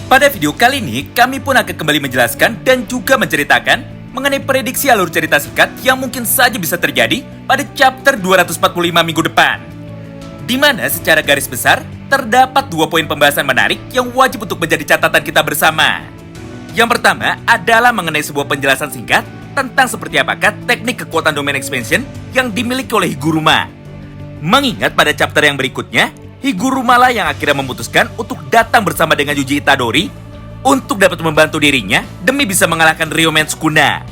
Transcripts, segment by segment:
Pada video kali ini, kami pun akan kembali menjelaskan dan juga menceritakan mengenai prediksi alur cerita singkat yang mungkin saja bisa terjadi pada chapter 245 minggu depan. Di mana secara garis besar, terdapat 2 poin pembahasan menarik yang wajib untuk menjadi catatan kita bersama. Yang pertama adalah mengenai sebuah penjelasan singkat tentang seperti apakah teknik kekuatan domain expansion yang dimiliki oleh Higuruma. Mengingat pada chapter yang berikutnya, Higuruma lah yang akhirnya memutuskan untuk datang bersama dengan Yuji Itadori untuk dapat membantu dirinya demi bisa mengalahkan Ryomen Sukuna.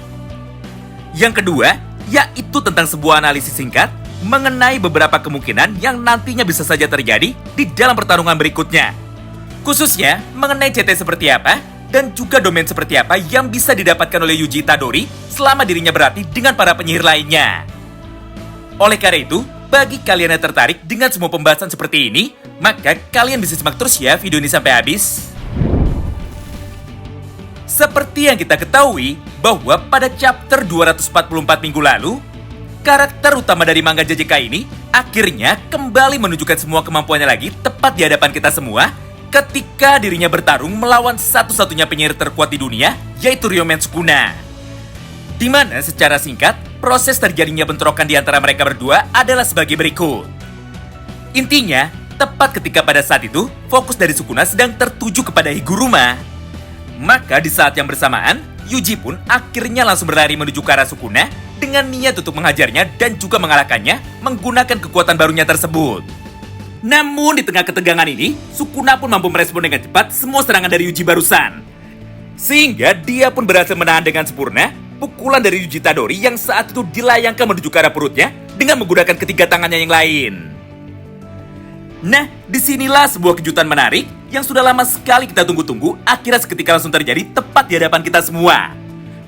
Yang kedua, yaitu tentang sebuah analisis singkat mengenai beberapa kemungkinan yang nantinya bisa saja terjadi di dalam pertarungan berikutnya. Khususnya mengenai CT seperti apa dan juga domain seperti apa yang bisa didapatkan oleh Yuji Itadori selama dirinya berlatih dengan para penyihir lainnya. Oleh karena itu, bagi kalian yang tertarik dengan semua pembahasan seperti ini, maka kalian bisa simak terus ya video ini sampai habis. Seperti yang kita ketahui, bahwa pada chapter 244 minggu lalu, karakter utama dari manga JJK ini akhirnya kembali menunjukkan semua kemampuannya lagi tepat di hadapan kita semua ketika dirinya bertarung melawan satu-satunya penyihir terkuat di dunia, yaitu Ryomen Sukuna. Di mana secara singkat, proses terjadinya bentrokan di antara mereka berdua adalah sebagai berikut. Intinya, tepat ketika pada saat itu, fokus dari Sukuna sedang tertuju kepada Higuruma. Maka di saat yang bersamaan, Yuji pun akhirnya langsung berlari menuju ke arah Sukuna dengan niat untuk menghajarnya dan juga mengalahkannya menggunakan kekuatan barunya tersebut. Namun di tengah ketegangan ini, Sukuna pun mampu merespon dengan cepat semua serangan dari Yuji barusan. Sehingga dia pun berhasil menahan dengan sempurna pukulan dari Yuji Itadori yang saat itu dilayangkan menuju ke arah perutnya dengan menggunakan ketiga tangannya yang lain. Nah, disinilah sebuah kejutan menarik yang sudah lama sekali kita tunggu-tunggu akhirnya seketika langsung terjadi tepat di hadapan kita semua.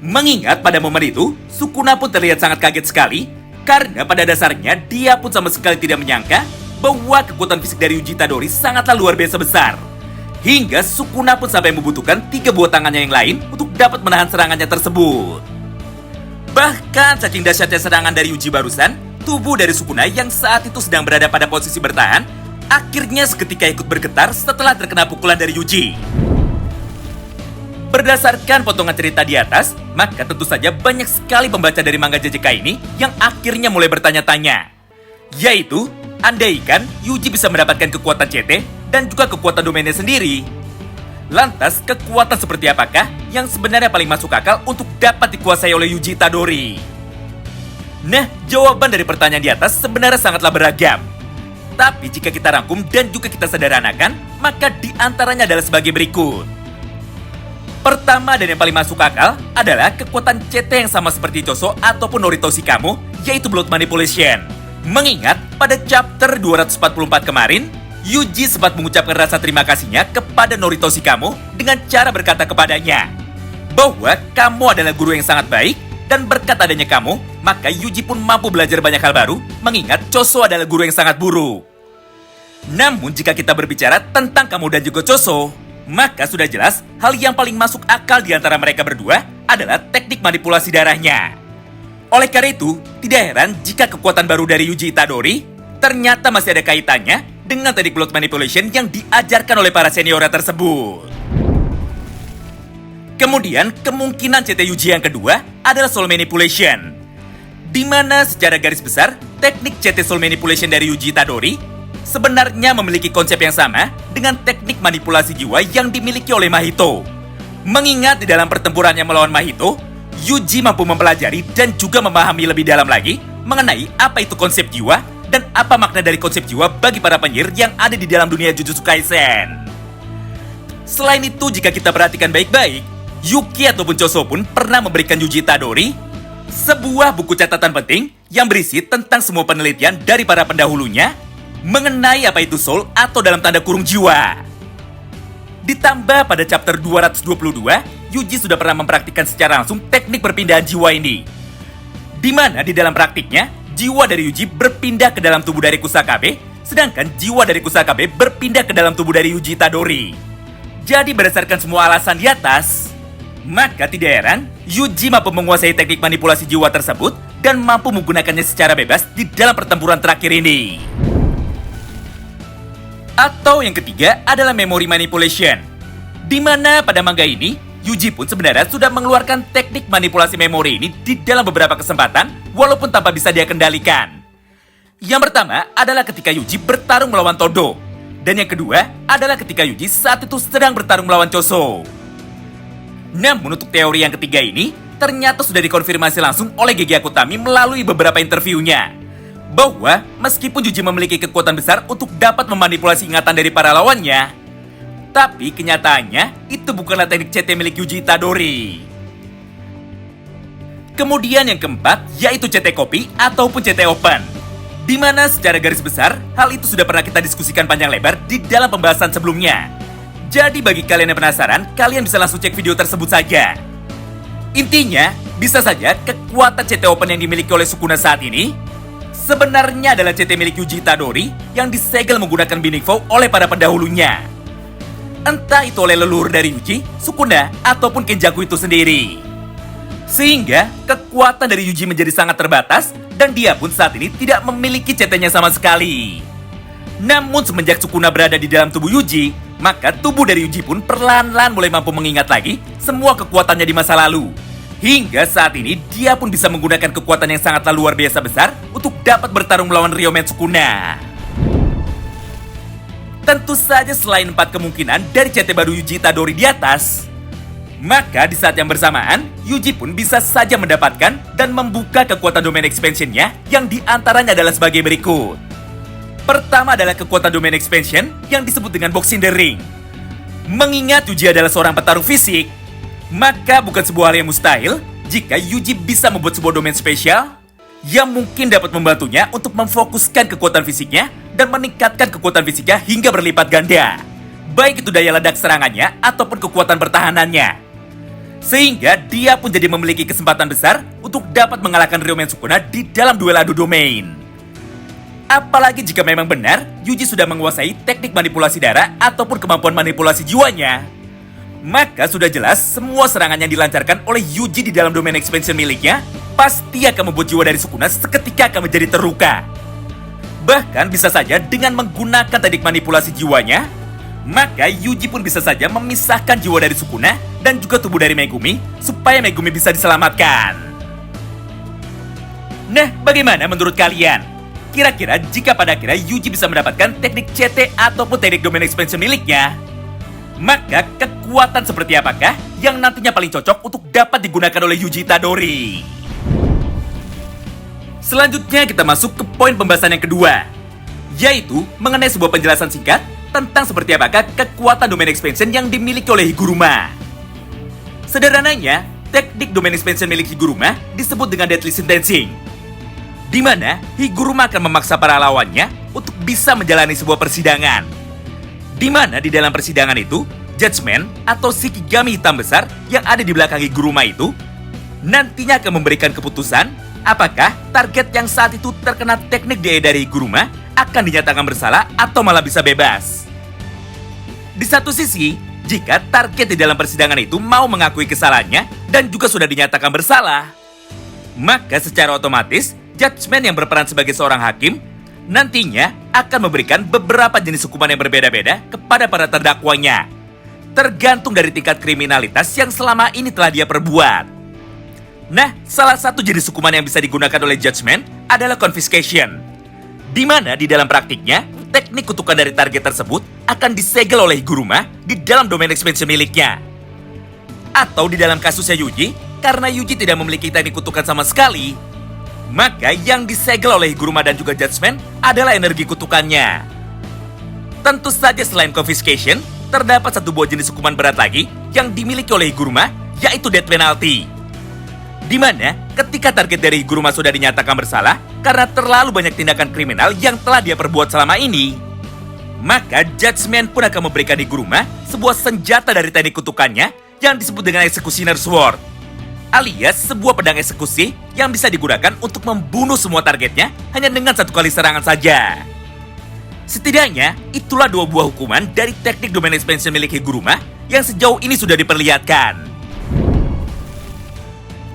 Mengingat pada momen itu, Sukuna pun terlihat sangat kaget sekali karena pada dasarnya dia pun sama sekali tidak menyangka bahwa kekuatan fisik dari Yuji Itadori sangatlah luar biasa besar. Hingga Sukuna pun sampai membutuhkan 3 buah tangannya yang lain untuk dapat menahan serangannya tersebut. Bahkan saking dahsyatnya serangan dari Yuji barusan, tubuh dari Sukuna yang saat itu sedang berada pada posisi bertahan, akhirnya seketika ikut bergetar setelah terkena pukulan dari Yuji. Berdasarkan potongan cerita di atas, maka tentu saja banyak sekali pembaca dari manga JJK ini yang akhirnya mulai bertanya-tanya. Yaitu, andaikan Yuji bisa mendapatkan kekuatan CT dan juga kekuatan domainnya sendiri. Lantas, kekuatan seperti apakah yang sebenarnya paling masuk akal untuk dapat dikuasai oleh Yuji Itadori? Nah, jawaban dari pertanyaan di atas sebenarnya sangatlah beragam. Tapi jika kita rangkum dan juga kita sederhanakan, maka di antaranya adalah sebagai berikut. Pertama dan yang paling masuk akal adalah kekuatan CT yang sama seperti Choso ataupun Norito Shikamo, yaitu Blood Manipulation. Mengingat pada chapter 244 kemarin, Yuji sempat mengucapkan rasa terima kasihnya kepada Norito Shikamo dengan cara berkata kepadanya bahwa kamu adalah guru yang sangat baik dan berkat adanya kamu, maka Yuji pun mampu belajar banyak hal baru mengingat Choso adalah guru yang sangat buruk. Namun jika kita berbicara tentang kamu dan juga Choso, maka sudah jelas hal yang paling masuk akal di antara mereka berdua adalah teknik manipulasi darahnya. Oleh karena itu, tidak heran jika kekuatan baru dari Yuji Itadori ternyata masih ada kaitannya dengan teknik blood manipulation yang diajarkan oleh para seniornya tersebut. Kemudian, kemungkinan CT Yuji yang kedua adalah soul manipulation. Di mana secara garis besar, teknik CT soul manipulation dari Yuji Itadori sebenarnya memiliki konsep yang sama dengan teknik manipulasi jiwa yang dimiliki oleh Mahito. Mengingat di dalam pertempurannya melawan Mahito, Yuji mampu mempelajari dan juga memahami lebih dalam lagi mengenai apa itu konsep jiwa dan apa makna dari konsep jiwa bagi para penyihir yang ada di dalam dunia Jujutsu Kaisen. Selain itu, jika kita perhatikan baik-baik, Yuki ataupun Choso pun pernah memberikan Yuji Itadori sebuah buku catatan penting yang berisi tentang semua penelitian dari para pendahulunya mengenai apa itu soul atau dalam tanda kurung jiwa. Ditambah pada chapter 222, Yuji sudah pernah mempraktikkan secara langsung teknik perpindahan jiwa ini. Di mana di dalam praktiknya, jiwa dari Yuji berpindah ke dalam tubuh dari Kusakabe, sedangkan jiwa dari Kusakabe berpindah ke dalam tubuh dari Yuji Itadori. Jadi berdasarkan semua alasan di atas, maka tidak heran Yuji mampu menguasai teknik manipulasi jiwa tersebut dan mampu menggunakannya secara bebas di dalam pertempuran terakhir ini. Atau yang ketiga adalah memory manipulation. Di mana pada manga ini, Yuji pun sebenarnya sudah mengeluarkan teknik manipulasi memori ini di dalam beberapa kesempatan, walaupun tanpa bisa dia kendalikan. Yang pertama adalah ketika Yuji bertarung melawan Todo. Dan yang kedua adalah ketika Yuji saat itu sedang bertarung melawan Choso. Namun untuk teori yang ketiga ini, ternyata sudah dikonfirmasi langsung oleh Gege Akutami melalui beberapa interviewnya. Bahwa meskipun Yuji memiliki kekuatan besar untuk dapat memanipulasi ingatan dari para lawannya, tapi kenyataannya itu bukanlah teknik CT milik Yuji Itadori. Kemudian yang keempat yaitu CT Copy ataupun CT Open. Di mana secara garis besar, hal itu sudah pernah kita diskusikan panjang lebar di dalam pembahasan sebelumnya. Jadi bagi kalian yang penasaran, kalian bisa langsung cek video tersebut saja. Intinya, bisa saja kekuatan CT Open yang dimiliki oleh Sukuna saat ini sebenarnya adalah CT milik Yuji Itadori yang disegel menggunakan Binding Vow oleh para pendahulunya. Entah itu oleh leluhur dari Yuji, Sukuna, ataupun Kenjaku itu sendiri. Sehingga kekuatan dari Yuji menjadi sangat terbatas dan dia pun saat ini tidak memiliki CT-nya sama sekali. Namun semenjak Sukuna berada di dalam tubuh Yuji, maka tubuh dari Yuji pun perlahan-lahan mulai mampu mengingat lagi semua kekuatannya di masa lalu. Hingga saat ini dia pun bisa menggunakan kekuatan yang sangatlah luar biasa besar untuk dapat bertarung melawan Ryomen Sukuna. Tentu saja selain 4 kemungkinan dari CT baru Yuji Itadori di atas, maka di saat yang bersamaan, Yuji pun bisa saja mendapatkan dan membuka kekuatan domain expansion-nya yang diantaranya adalah sebagai berikut. Pertama adalah kekuatan domain expansion yang disebut dengan Box in the Ring. Mengingat Yuji adalah seorang petarung fisik, maka bukan sebuah hal yang mustahil jika Yuji bisa membuat sebuah domain spesial yang mungkin dapat membantunya untuk memfokuskan kekuatan fisiknya dan meningkatkan kekuatan fisiknya hingga berlipat ganda. Baik itu daya ledak serangannya ataupun kekuatan pertahanannya. Sehingga dia pun jadi memiliki kesempatan besar untuk dapat mengalahkan Ryomen Sukuna di dalam duel adu domain. Apalagi jika memang benar Yuji sudah menguasai teknik manipulasi darah ataupun kemampuan manipulasi jiwanya, maka sudah jelas semua serangan yang dilancarkan oleh Yuji di dalam domain expansion miliknya pasti akan membuat jiwa dari Sukuna seketika akan menjadi terluka. Bahkan bisa saja dengan menggunakan teknik manipulasi jiwanya, maka Yuji pun bisa saja memisahkan jiwa dari Sukuna dan juga tubuh dari Megumi supaya Megumi bisa diselamatkan. Nah, bagaimana menurut kalian? Kira-kira jika pada akhirnya Yuji bisa mendapatkan teknik CT ataupun teknik domain expansion miliknya, maka kekuatan seperti apakah yang nantinya paling cocok untuk dapat digunakan oleh Yuji Itadori? Selanjutnya kita masuk ke poin pembahasan yang kedua, yaitu mengenai sebuah penjelasan singkat tentang seperti apakah kekuatan domain expansion yang dimiliki oleh Higuruma. Sederhananya, teknik domain expansion milik Higuruma disebut dengan Deadly Sentencing, di mana Higuruma akan memaksa para lawannya untuk bisa menjalani sebuah persidangan. Di mana di dalam persidangan itu, Judgment atau Shikigami hitam besar yang ada di belakang Higuruma itu nantinya akan memberikan keputusan apakah target yang saat itu terkena teknik DE dari Higuruma akan dinyatakan bersalah atau malah bisa bebas. Di satu sisi, jika target di dalam persidangan itu mau mengakui kesalahannya dan juga sudah dinyatakan bersalah, maka secara otomatis Judgment yang berperan sebagai seorang hakim nantinya akan memberikan beberapa jenis hukuman yang berbeda-beda kepada para terdakwanya, tergantung dari tingkat kriminalitas yang selama ini telah dia perbuat. Nah, salah satu jenis hukuman yang bisa digunakan oleh Judgment adalah confiscation, di mana di dalam praktiknya teknik kutukan dari target tersebut akan disegel oleh Higuruma di dalam domain expansion miliknya. Atau di dalam kasusnya Yuji, karena Yuji tidak memiliki teknik kutukan sama sekali, maka yang disegel oleh Higuruma dan juga Judgment adalah energi kutukannya. Tentu saja selain confiscation, terdapat satu buah jenis hukuman berat lagi yang dimiliki oleh Higuruma, yaitu death penalty. Di mana ketika target dari Higuruma sudah dinyatakan bersalah karena terlalu banyak tindakan kriminal yang telah dia perbuat selama ini, maka Judgment pun akan memberikan Higuruma sebuah senjata dari teknik kutukannya yang disebut dengan Executioner Sword, alias sebuah pedang eksekusi yang bisa digunakan untuk membunuh semua targetnya hanya dengan satu kali serangan saja. Setidaknya, itulah dua buah hukuman dari teknik domain expansion milik Higuruma yang sejauh ini sudah diperlihatkan.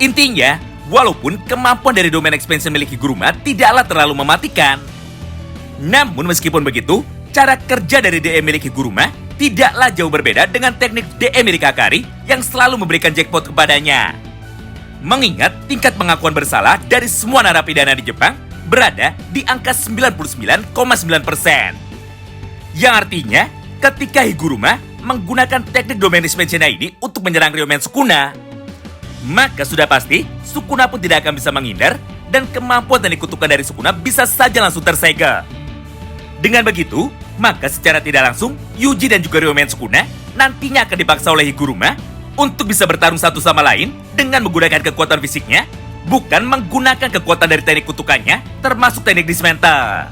Intinya, walaupun kemampuan dari domain expansion milik Higuruma tidaklah terlalu mematikan, namun meskipun begitu, cara kerja dari DE milik Higuruma tidaklah jauh berbeda dengan teknik DM milik Hakari yang selalu memberikan jackpot kepadanya. Mengingat tingkat pengakuan bersalah dari semua narapidana di Jepang berada di angka 99,9%. Yang artinya, ketika Higuruma menggunakan teknik domain expansion ini untuk menyerang Ryomen Sukuna, maka sudah pasti Sukuna pun tidak akan bisa menghindar dan kemampuan teknik kutukan dari Sukuna bisa saja langsung tersegel. Dengan begitu, maka secara tidak langsung Yuji dan juga Ryomen Sukuna nantinya akan dipaksa oleh Higuruma untuk bisa bertarung satu sama lain dengan menggunakan kekuatan fisiknya, bukan menggunakan kekuatan dari teknik kutukannya, termasuk teknik dismantle.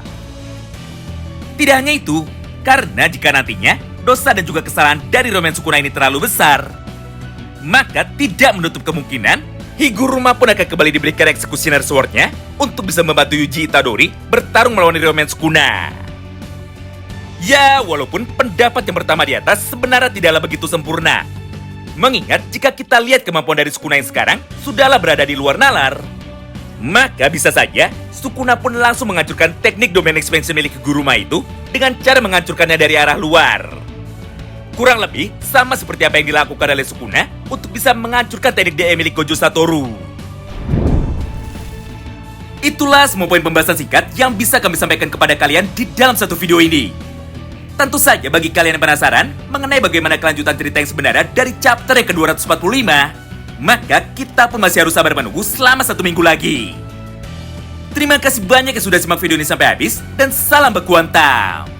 Tidak hanya itu, karena jika nantinya dosa dan juga kesalahan dari Ryomen Sukuna ini terlalu besar, maka tidak menutup kemungkinan Higuruma pun akan kembali diberikan Executioner Sword-nya untuk bisa membantu Yuji Itadori bertarung melawan Ryomen Sukuna. Ya, walaupun pendapat yang pertama di atas sebenarnya tidaklah begitu sempurna. Mengingat jika kita lihat kemampuan dari Sukuna yang sekarang sudahlah berada di luar nalar, maka bisa saja Sukuna pun langsung menghancurkan teknik domain expansion milik Higuruma itu dengan cara menghancurkannya dari arah luar. Kurang lebih sama seperti apa yang dilakukan oleh Sukuna untuk bisa menghancurkan teknik DM milik Gojo Satoru. Itulah semua poin pembahasan singkat yang bisa kami sampaikan kepada kalian di dalam satu video ini. Tentu saja bagi kalian yang penasaran mengenai bagaimana kelanjutan cerita yang sebenarnya dari chapter yang ke-245, maka kita pun masih harus sabar menunggu selama 1 minggu lagi. Terima kasih banyak yang sudah simak video ini sampai habis, dan salam baku hantam.